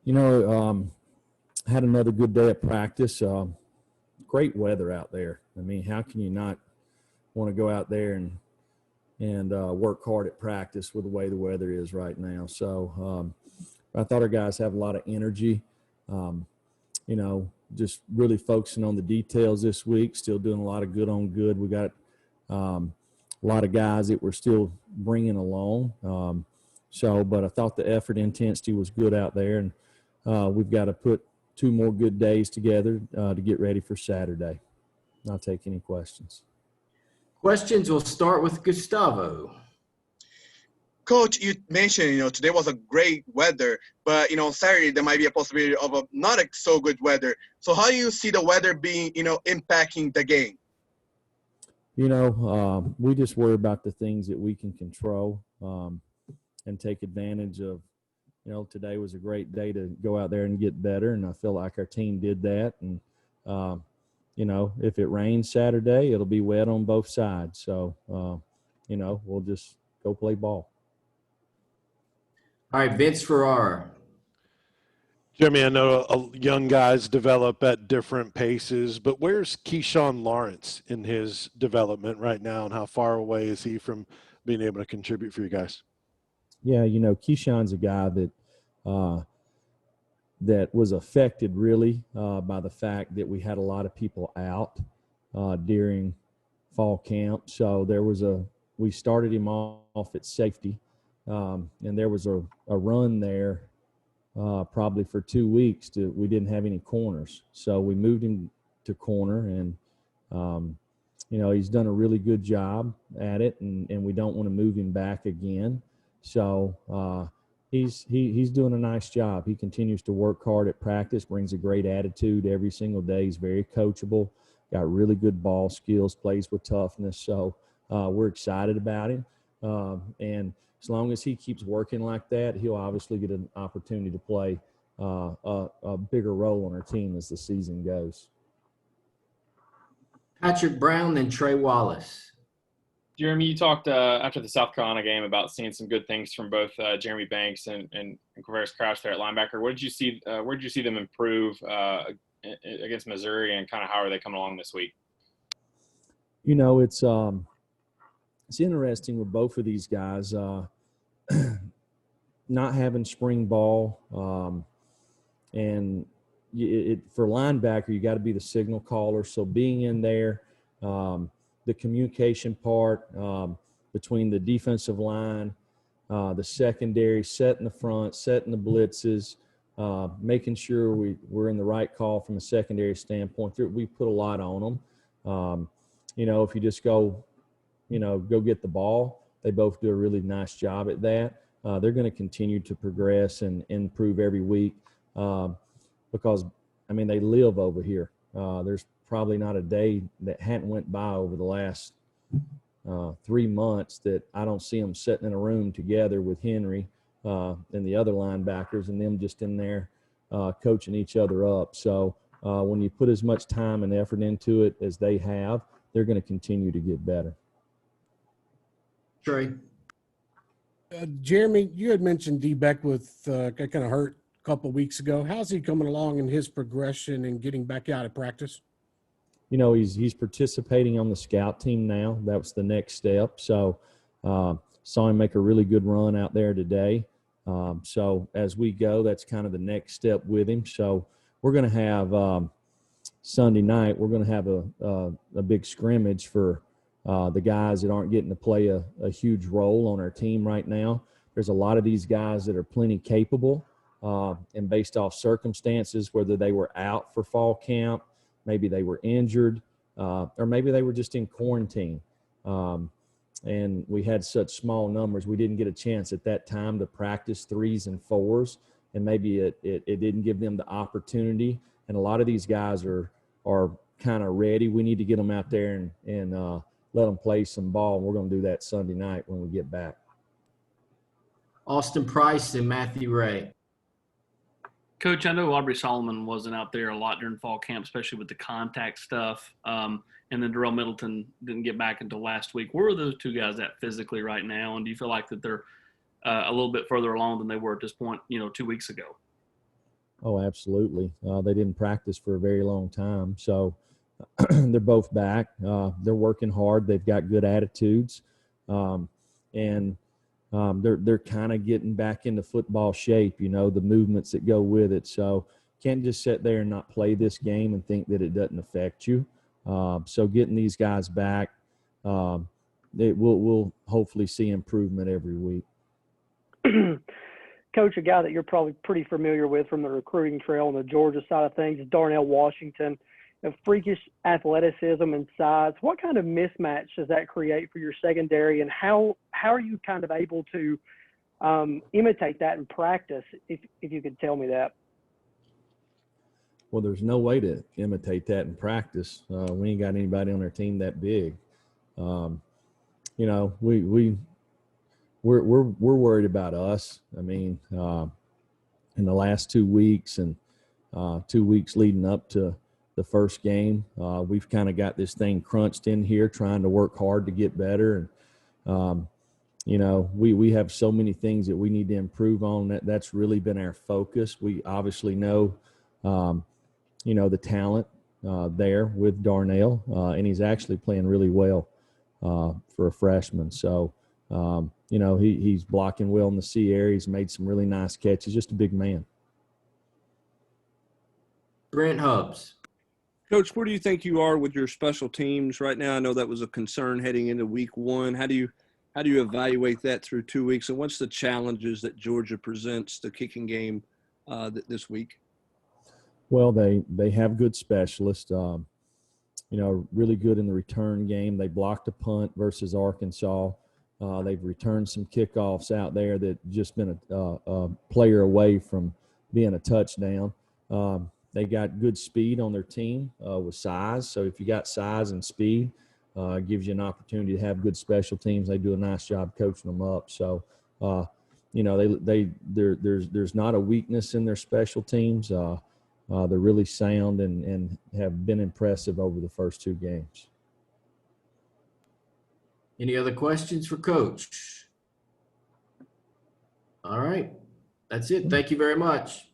Had another good day at practice. Great weather out there. I mean, how can you not want to go out there and work hard at practice with the way the weather is right now? So I thought our guys have a lot of energy. Um, just really focusing on the details this week. Still doing a lot of good on good. We got a lot of guys that we're still bringing along. But I thought the effort intensity was good out there, and we've got to put two more good days together to get ready for Saturday. I'll take any questions. Questions will start with Gustavo. Coach, you mentioned, today was a great weather, but, Saturday there might be a possibility of a not so good weather. So how do you see the weather being, impacting the game? We just worry about the things that we can control and take advantage of. Today was a great day to go out there and get better, and I feel like our team did that. And, if it rains Saturday, it'll be wet on both sides. So, we'll just go play ball. All right, Vince Ferrara. Jeremy, I know young guys develop at different paces, but where's Keyshawn Lawrence in his development right now, and how far away is he from being able to contribute for you guys? Yeah, Keyshawn's a guy that was affected really by the fact that we had a lot of people out during fall camp. So we started him off at safety, and there was a run there probably for 2 weeks. We didn't have any corners, so we moved him to corner, and he's done a really good job at it, and we don't want to move him back again. So he's doing a nice job. He continues to work hard at practice, brings a great attitude every single day. He's very coachable, got really good ball skills, plays with toughness. So we're excited about him. And as long as he keeps working like that, he'll obviously get an opportunity to play a bigger role on our team as the season goes. Patrick Brown, then Trey Wallace. Jeremy, you talked after the South Carolina game about seeing some good things from both Jeremy Banks and Quavaris Crouch there at linebacker. Where did you see them improve against Missouri, and kind of how are they coming along this week? It's interesting with both of these guys not having spring ball, and for linebacker you got to be the signal caller. So being in there. The communication part between the defensive line, the secondary, setting the front, setting the blitzes, making sure we're in the right call from a secondary standpoint. We put a lot on them. If you just go get the ball, they both do a really nice job at that. They're going to continue to progress and improve every week because, they live over here. There's probably not a day that hadn't went by over the last 3 months that I don't see them sitting in a room together with Henry and the other linebackers and them just in there coaching each other up. So when you put as much time and effort into it as they have, they're going to continue to get better. Trey. Jeremy, you had mentioned D. Beckwith got kind of hurt a couple of weeks ago. How's he coming along in his progression and getting back out at practice? He's participating on the scout team now. That was the next step. So saw him make a really good run out there today. So as we go, that's kind of the next step with him. So we're going to have Sunday night, we're going to have a big scrimmage for the guys that aren't getting to play a huge role on our team right now. There's a lot of these guys that are plenty capable and based off circumstances, whether they were out for fall camp, maybe they were injured, or maybe they were just in quarantine. And we had such small numbers, we didn't get a chance at that time to practice 3s and 4s, and maybe it didn't give them the opportunity. And a lot of these guys are kind of ready. We need to get them out there and let them play some ball. And we're going to do that Sunday night when we get back. Austin Price and Matthew Ray. Coach, I know Aubrey Solomon wasn't out there a lot during fall camp, especially with the contact stuff. And then Darrell Middleton didn't get back until last week. Where are those two guys at physically right now? And do you feel like that they're a little bit further along than they were at this point, 2 weeks ago? Oh, absolutely. They didn't practice for a very long time, so they're both back. They're working hard. They've got good attitudes, and they're kind of getting back into football shape. You know, the movements that go with it. So can't just sit there and not play this game and think that it doesn't affect you. So getting these guys back, we'll hopefully see improvement every week. Coach, a guy that you're probably pretty familiar with from the recruiting trail on the Georgia side of things is Darnell Washington. Of freakish athleticism and size. What kind of mismatch does that create for your secondary, and how are you kind of able to imitate that in practice, if you could tell me that? Well, there's no way to imitate that in practice. We ain't got anybody on our team that big. You know, we're worried about us. I mean, in the last 2 weeks and 2 weeks leading up to the first game, we've kind of got this thing crunched in here, trying to work hard to get better. And you know, we have so many things that we need to improve on. That's really been our focus. We obviously know, you know, the talent there with Darnell, and he's actually playing really well for a freshman. So, you know, he's blocking well in the C area. He's made some really nice catches. Just a big man. Grant Hubbs. Coach, where do you think you are with your special teams right now? I know that was a concern heading into week one. How do you evaluate that through 2 weeks? And what's the challenges that Georgia presents the kicking game this week? Well, they have good specialists. You know, really good in the return game. They blocked a punt versus Arkansas. They've returned some kickoffs out there that just been a player away from being a touchdown. They got good speed on their team with size. So if you got size and speed, it gives you an opportunity to have good special teams. They do a nice job coaching them up. So, you know, there's not a weakness in their special teams. They're really sound and have been impressive over the first 2 games. Any other questions for Coach? All right. That's it. Thank you very much.